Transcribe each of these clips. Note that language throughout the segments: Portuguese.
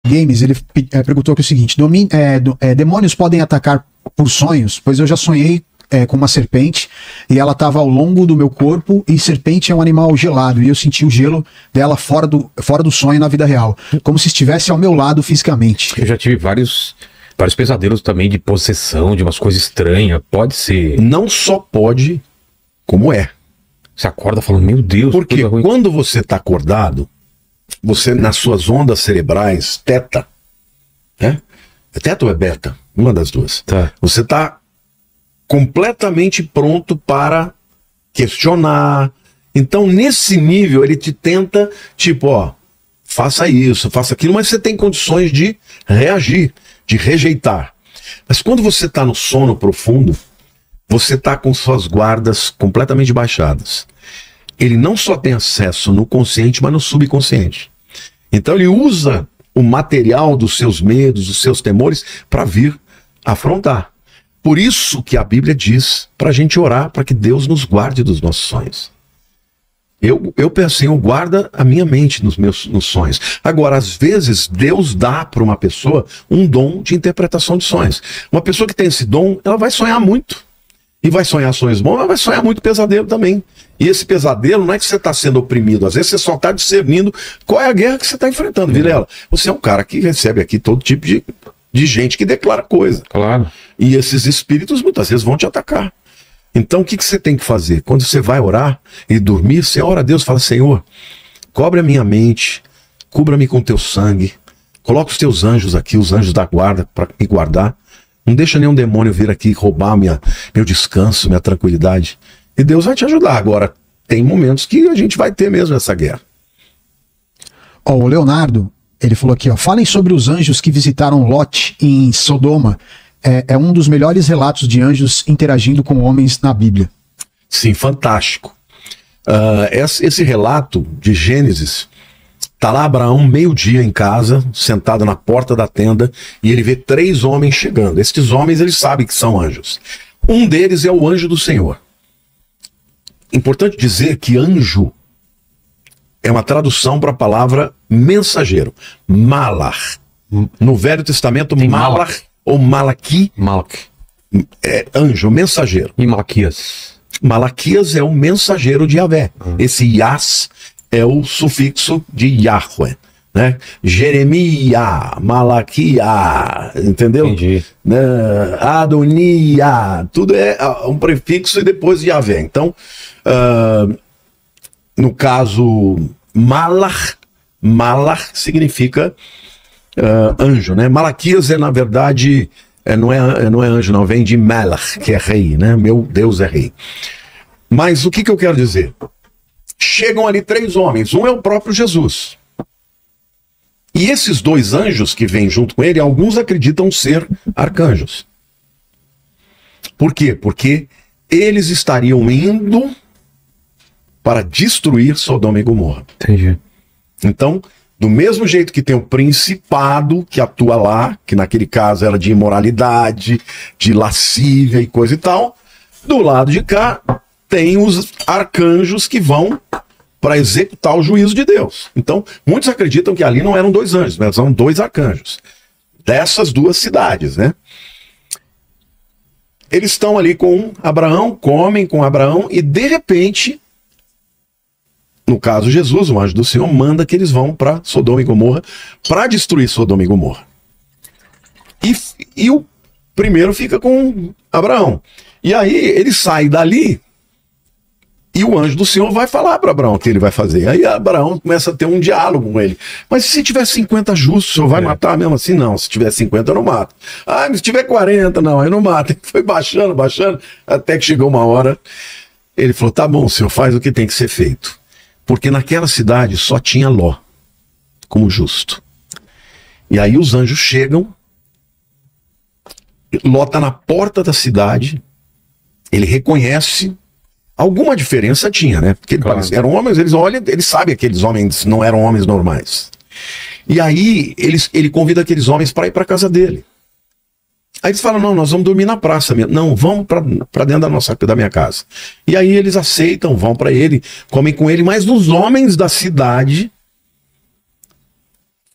Games, ele perguntou aqui o seguinte: demônios podem atacar por sonhos? Pois eu já sonhei com uma serpente e ela estava ao longo do meu corpo, e serpente é um animal gelado e eu senti o gelo dela fora do sonho na vida real, como se estivesse ao meu lado fisicamente. Eu já tive vários pesadelos também de possessão, de umas coisas estranhas. Pode ser. Não só pode, como é. Você acorda falando, meu Deus. Porque quando você está acordado, você nas suas ondas cerebrais, teta, né? É teta ou é beta? Uma das duas. Tá. Você está completamente pronto para questionar. Então, nesse nível, ele te tenta, tipo, ó, faça isso, faça aquilo, mas você tem condições de reagir, de rejeitar. Mas quando você está no sono profundo, você está com suas guardas completamente baixadas. Ele não só tem acesso no consciente, mas no subconsciente. Então ele usa o material dos seus medos, dos seus temores, para vir afrontar. Por isso que a Bíblia diz para a gente orar para que Deus nos guarde dos nossos sonhos. Eu penso, Senhor, guarda a minha mente nos sonhos. Agora, às vezes, Deus dá para uma pessoa um dom de interpretação de sonhos. Uma pessoa que tem esse dom, ela vai sonhar muito. E vai sonhar sonhos bons, mas vai sonhar muito pesadelo também. E esse pesadelo não é que você está sendo oprimido, às vezes você só está discernindo qual é a guerra que você está enfrentando, Vilela. Você é um cara que recebe aqui todo tipo de gente que declara coisa. Claro. E esses espíritos muitas vezes vão te atacar. Então o que você tem que fazer? Quando você vai orar e dormir, você ora a Deus, fala: Senhor, cobre a minha mente, cubra-me com teu sangue, coloca os teus anjos aqui, os anjos da guarda, para me guardar. Não deixa nenhum demônio vir aqui roubar meu descanso, minha tranquilidade. E Deus vai te ajudar. Agora, tem momentos que a gente vai ter mesmo essa guerra. Ó, o Leonardo, ele falou aqui, ó, falem sobre os anjos que visitaram Lot em Sodoma. É um dos melhores relatos de anjos interagindo com homens na Bíblia. Sim, fantástico. Esse relato de Gênesis, tá lá Abraão meio-dia em casa, sentado na porta da tenda, e ele vê 3 homens chegando. Estes homens, eles sabem que são anjos. Um deles é o anjo do Senhor. Importante dizer que anjo é uma tradução para a palavra mensageiro. Malar. No Velho Testamento, Malar ou Malaqui é anjo, mensageiro. E Malaquias? Malaquias é o mensageiro de Yahvé. Esse Yas é o sufixo de Yahweh, né? Jeremias, Malaquias, entendeu? Entendi. Adonia, tudo é um prefixo e depois de Yahvé. Então, no caso, Malar significa anjo, né? Malaquias na verdade, não é anjo, não, vem de Melach, que é rei, né? Meu Deus é rei. Mas o que eu quero dizer? Chegam ali 3 homens, um é o próprio Jesus. E esses 2 anjos que vêm junto com ele, alguns acreditam ser arcanjos. Por quê? Porque eles estariam indo para destruir Sodoma e Gomorra. Entendi. Então, do mesmo jeito que tem o principado que atua lá, que naquele caso era de imoralidade, de lascívia e coisa e tal, do lado de cá tem os arcanjos que vão para executar o juízo de Deus. Então, muitos acreditam que ali não eram 2 anjos, mas são 2 arcanjos dessas 2 cidades, né? Eles estão ali com Abraão, comem com Abraão e de repente, no caso Jesus, o anjo do Senhor, manda que eles vão para Sodoma e Gomorra para destruir Sodoma e Gomorra. E o primeiro fica com Abraão. E aí ele sai dali e o anjo do Senhor vai falar para Abraão o que ele vai fazer. Aí Abraão começa a ter um diálogo com ele. Mas se tiver 50 justos, o Senhor vai matar mesmo assim? Não, se tiver 50 eu não mato. Ah, mas se tiver 40, não, eu não mato. Ele foi baixando, até que chegou uma hora, ele falou: tá bom, Senhor, faz o que tem que ser feito. Porque naquela cidade só tinha Ló como justo. E aí os anjos chegam, Ló está na porta da cidade, ele reconhece, alguma diferença tinha, né? Porque claro, eram homens, eles sabem que aqueles homens não eram homens normais. E aí ele convida aqueles homens para ir para a casa dele. Aí eles falam: não, nós vamos dormir na praça mesmo. Não, vamos para dentro da minha casa. E aí eles aceitam, vão para ele, comem com ele, mas os homens da cidade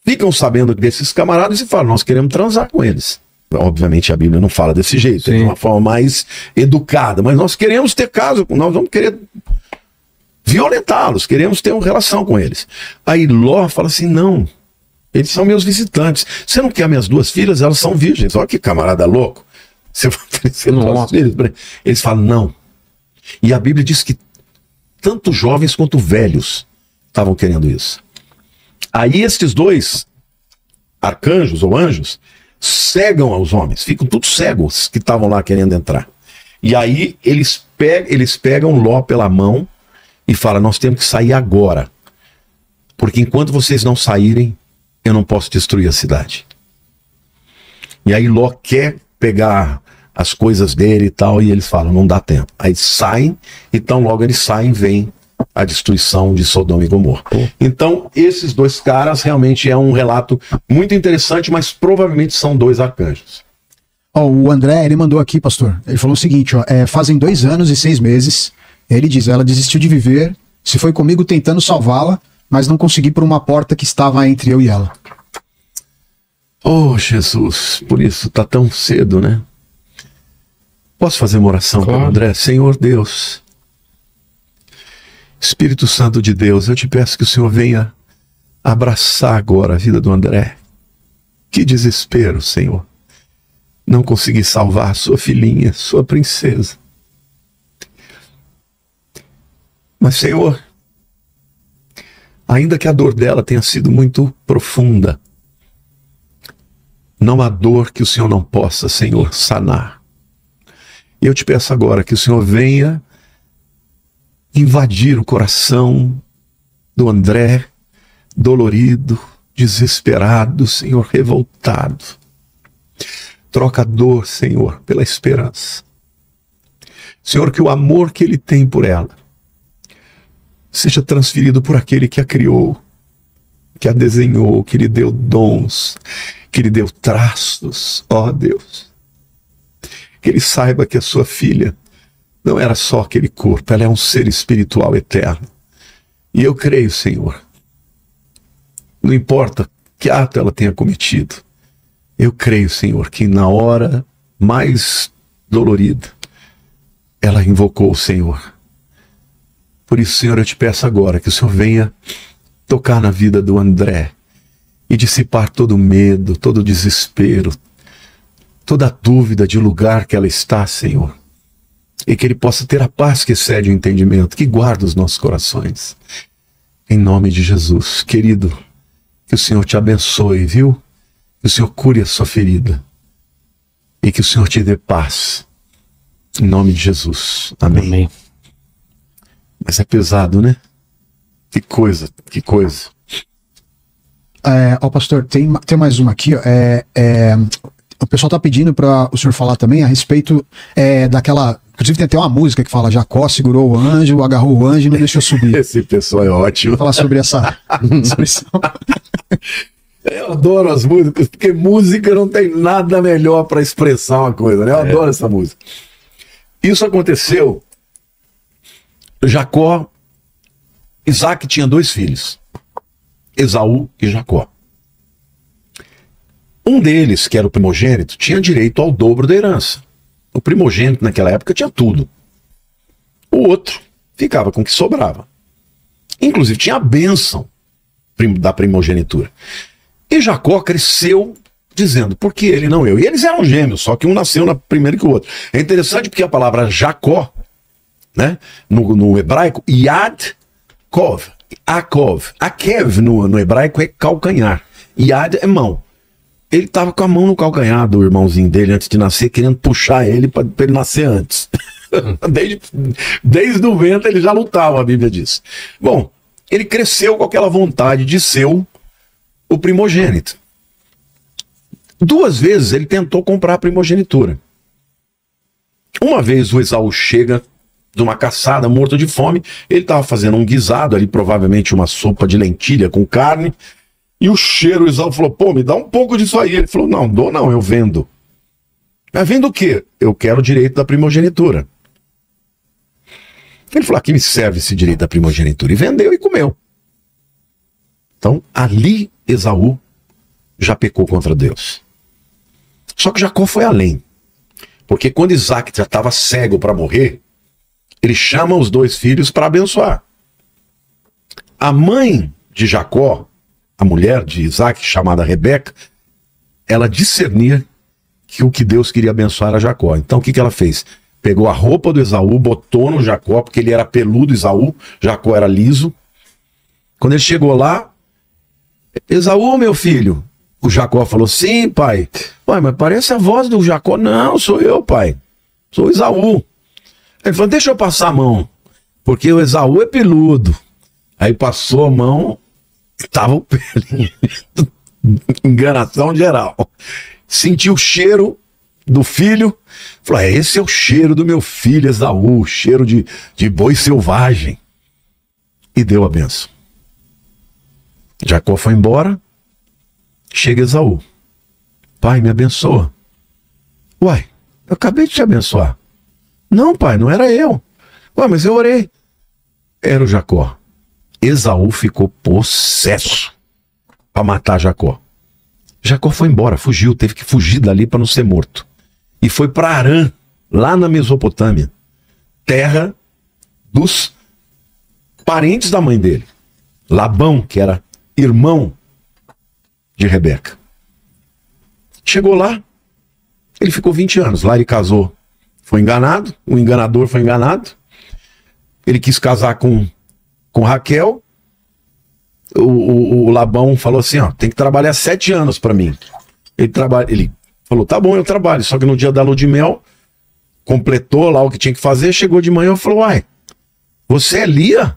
ficam sabendo desses camaradas e falam, nós queremos transar com eles. Obviamente a Bíblia não fala desse jeito, é de uma forma mais educada, mas nós queremos ter caso, nós vamos querer violentá-los, queremos ter uma relação com eles. Aí Ló fala assim, não, eles são meus visitantes. Você não quer minhas 2 filhas? Elas são virgens. Olha que camarada louco. Você vai oferecer 2 filhas? Eles falam, não. E a Bíblia diz que tanto jovens quanto velhos estavam querendo isso. Aí estes 2 arcanjos ou anjos cegam aos homens, ficam todos cegos que estavam lá querendo entrar. E aí eles pegam Ló pela mão e falam, nós temos que sair agora, porque enquanto vocês não saírem, eu não posso destruir a cidade. E aí Ló quer pegar as coisas dele e tal, e eles falam, não dá tempo. Aí saem, então logo eles saem, vem a destruição de Sodoma e Gomorra. Então, esses 2 caras realmente é um relato muito interessante, mas provavelmente são 2 arcanjos. O André, ele mandou aqui, pastor. Ele falou o seguinte, fazem 2 anos e 6 meses. Ele diz, ela desistiu de viver, se foi comigo tentando salvá-la, mas não consegui por uma porta que estava entre eu e ela. Oh, Jesus, por isso tá tão cedo, né? Posso fazer uma oração para o André? Senhor Deus, Espírito Santo de Deus, eu te peço que o Senhor venha abraçar agora a vida do André. Que desespero, Senhor. Não consegui salvar sua filhinha, sua princesa. Mas, Senhor, ainda que a dor dela tenha sido muito profunda, não há dor que o Senhor não possa, Senhor, sanar. E eu te peço agora que o Senhor venha invadir o coração do André, dolorido, desesperado, Senhor, revoltado. Troca a dor, Senhor, pela esperança. Senhor, que o amor que ele tem por ela seja transferido por aquele que a criou, que a desenhou, que lhe deu dons, que lhe deu traços, ó Deus. Que ele saiba que a sua filha não era só aquele corpo, ela é um ser espiritual eterno. E eu creio, Senhor, não importa que ato ela tenha cometido, eu creio, Senhor, que na hora mais dolorida, ela invocou o Senhor. Por isso, Senhor, eu te peço agora que o Senhor venha tocar na vida do André e dissipar todo o medo, todo o desespero, toda a dúvida de lugar que ela está, Senhor. E que ele possa ter a paz que excede o entendimento, que guarda os nossos corações. Em nome de Jesus, querido, que o Senhor te abençoe, viu? Que o Senhor cure a sua ferida. E que o Senhor te dê paz. Em nome de Jesus. Amém. Amém. Mas é pesado, né? Que coisa, que coisa. Pastor, tem mais uma aqui, ó. O pessoal tá pedindo para o senhor falar também a respeito daquela... Inclusive tem até uma música que fala Jacó segurou o anjo, agarrou o anjo e não deixou subir. Esse pessoal é ótimo. Vou falar sobre essa expressão. Eu adoro as músicas, porque música não tem nada melhor para expressar uma coisa, né? Eu adoro essa música. Isso aconteceu... Isaac tinha 2 filhos, Esaú e Jacó. Um deles, que era o primogênito, tinha direito ao dobro da herança. O primogênito naquela época tinha tudo. O outro ficava com o que sobrava. Inclusive tinha a bênção da primogenitura. E Jacó cresceu dizendo, por que ele não eu? E eles eram gêmeos, só que um nasceu primeiro que o outro. É interessante porque a palavra Jacó, né, no hebraico, Yad Kov, Akov, Akev no hebraico é calcanhar, Yad é mão. Ele estava com a mão no calcanhar do irmãozinho dele antes de nascer, querendo puxar ele para ele nascer antes. Desde o ventre ele já lutava, a Bíblia diz. Bom, ele cresceu com aquela vontade de ser o primogênito. 2 vezes ele tentou comprar a primogenitura. Uma vez o Esaú chega de uma caçada, morto de fome, ele estava fazendo um guisado ali, provavelmente uma sopa de lentilha com carne, e o cheiro, o Esaú falou, pô, me dá um pouco disso aí. Ele falou, não, dou não, eu vendo. Mas vendo o quê? Eu quero o direito da primogenitura. Ele falou, aqui me serve esse direito da primogenitura, e vendeu e comeu. Então, ali Esaú já pecou contra Deus. Só que Jacó foi além. Porque quando Isaac já estava cego para morrer, ele chama os 2 filhos para abençoar. A mãe de Jacó, a mulher de Isaac, chamada Rebeca, ela discernia que o que Deus queria abençoar era Jacó. Então o que ela fez? Pegou a roupa do Esaú, botou no Jacó, porque ele era peludo, Esaú, Jacó era liso. Quando ele chegou lá, Esaú, meu filho. O Jacó falou, sim, pai. Pai, mas parece a voz do Jacó. Não, sou eu, pai. Sou Esaú. Ele falou, deixa eu passar a mão, porque o Esaú é peludo. Aí passou a mão, estava o pelinho. Enganação geral. Sentiu o cheiro do filho. Falou, esse é o cheiro do meu filho Esaú, cheiro de boi selvagem. E deu a benção. Jacó foi embora. Chega Esaú. Pai, me abençoa. Uai, eu acabei de te abençoar. Não, pai, não era eu. Ué, mas eu orei. Era o Jacó. Esaú ficou possesso para matar Jacó. Jacó foi embora, fugiu, teve que fugir dali para não ser morto. E foi para Harã, lá na Mesopotâmia, terra dos parentes da mãe dele. Labão, que era irmão de Rebeca. Chegou lá, ele ficou 20 anos. Lá ele casou, foi enganado, o enganador foi enganado. Ele quis casar com Raquel. O Labão falou assim, ó, tem que trabalhar 7 anos para mim. Ele falou, tá bom, eu trabalho. Só que no dia da lua de mel, completou lá o que tinha que fazer, chegou de manhã e falou, uai, você é Lia?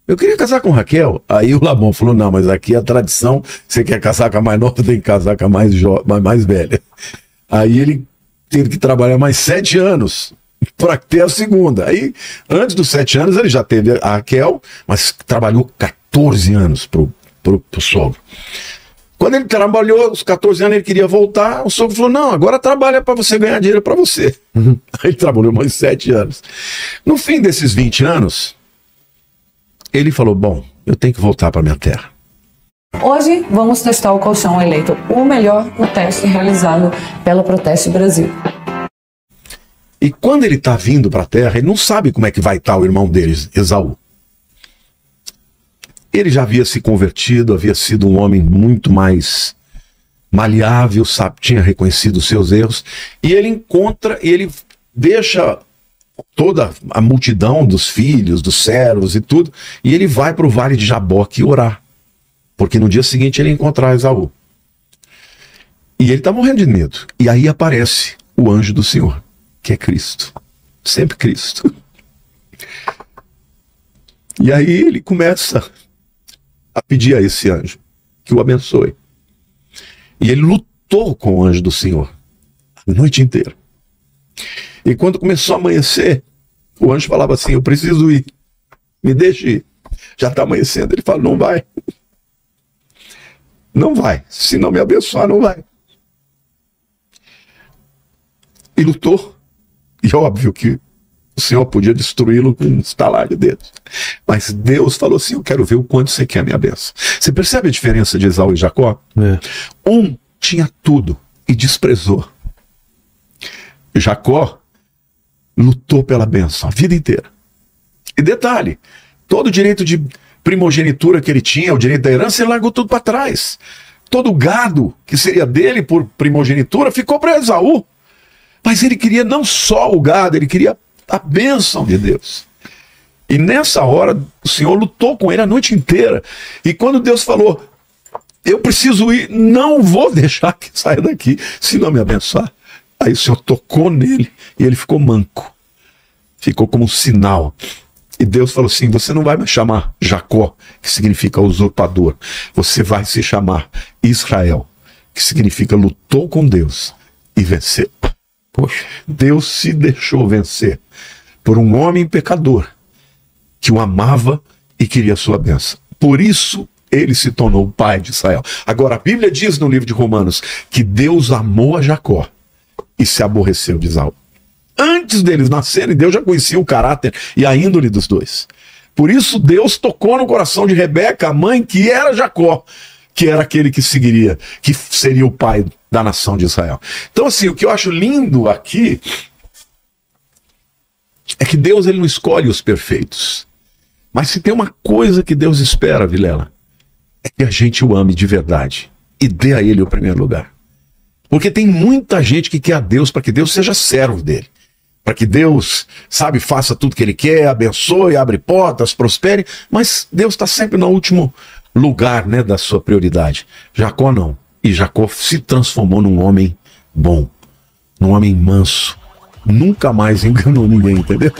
Eu queria casar com Raquel. Aí o Labão falou, não, mas aqui é a tradição, você quer casar com a mais nova, tem que casar com a mais velha. Aí ele teve que trabalhar mais 7 anos para ter a segunda. Aí, antes dos 7 anos, ele já teve a Raquel, mas trabalhou 14 anos pro sogro. Quando ele trabalhou os 14 anos, ele queria voltar, o sogro falou, não, agora trabalha para você ganhar dinheiro para você. Aí ele trabalhou mais 7 anos. No fim desses 20 anos, ele falou, bom, eu tenho que voltar para minha terra. Hoje vamos testar o colchão eleito o melhor no teste realizado pela Proteste Brasil. E quando ele está vindo para a terra, ele não sabe como é que vai estar o irmão dele, Esaú. Ele já havia se convertido, havia sido um homem muito mais maleável, sabe, tinha reconhecido os seus erros, e ele deixa toda a multidão dos filhos, dos servos e tudo, e ele vai para o vale de Jaboque orar, porque no dia seguinte ele ia encontrar Esaú. E ele está morrendo de medo. E aí aparece o anjo do Senhor, que é Cristo, sempre Cristo. E aí ele começa a pedir a esse anjo que o abençoe. E ele lutou com o anjo do Senhor a noite inteira. E quando começou a amanhecer, o anjo falava assim, eu preciso ir, me deixe ir. Já está amanhecendo. Ele fala, não vai. Não vai. Se não me abençoar, não vai. E lutou. E óbvio que o Senhor podia destruí-lo com um estalar de dedos. Mas Deus falou assim, eu quero ver o quanto você quer a minha bênção. Você percebe a diferença de Esaú e Jacó? É. Um tinha tudo e desprezou. Jacó lutou pela bênção a vida inteira. E detalhe, todo o direito de primogenitura que ele tinha, o direito da herança, ele largou tudo para trás. Todo o gado que seria dele por primogenitura ficou para Esaú. Mas ele queria não só o gado, ele queria a bênção de Deus. E nessa hora, o Senhor lutou com ele a noite inteira. E quando Deus falou, eu preciso ir, não vou deixar que saia daqui, se não me abençoar. Aí o Senhor tocou nele e ele ficou manco. Ficou como um sinal. E Deus falou assim, você não vai me chamar Jacó, que significa usurpador. Você vai se chamar Israel, que significa lutou com Deus e venceu. Poxa, Deus se deixou vencer por um homem pecador que o amava e queria a sua bênção. Por isso ele se tornou o pai de Israel. Agora a Bíblia diz no livro de Romanos que Deus amou a Jacó e se aborreceu de Esaú. Antes deles nascerem, Deus já conhecia o caráter e a índole dos dois. Por isso Deus tocou no coração de Rebeca, a mãe que era Jacó, que era aquele que seguiria, que seria o pai da nação de Israel. Então, assim, o que eu acho lindo aqui é que Deus, ele não escolhe os perfeitos. Mas se tem uma coisa que Deus espera, Vilela, é que a gente o ame de verdade e dê a ele o primeiro lugar. Porque tem muita gente que quer a Deus para que Deus seja servo dele. Para que Deus, sabe, faça tudo que ele quer, abençoe, abre portas, prospere. Mas Deus está sempre no último lugar, né, da sua prioridade. Jacó não. E Jacó se transformou num homem bom, num homem manso. Nunca mais enganou ninguém, entendeu?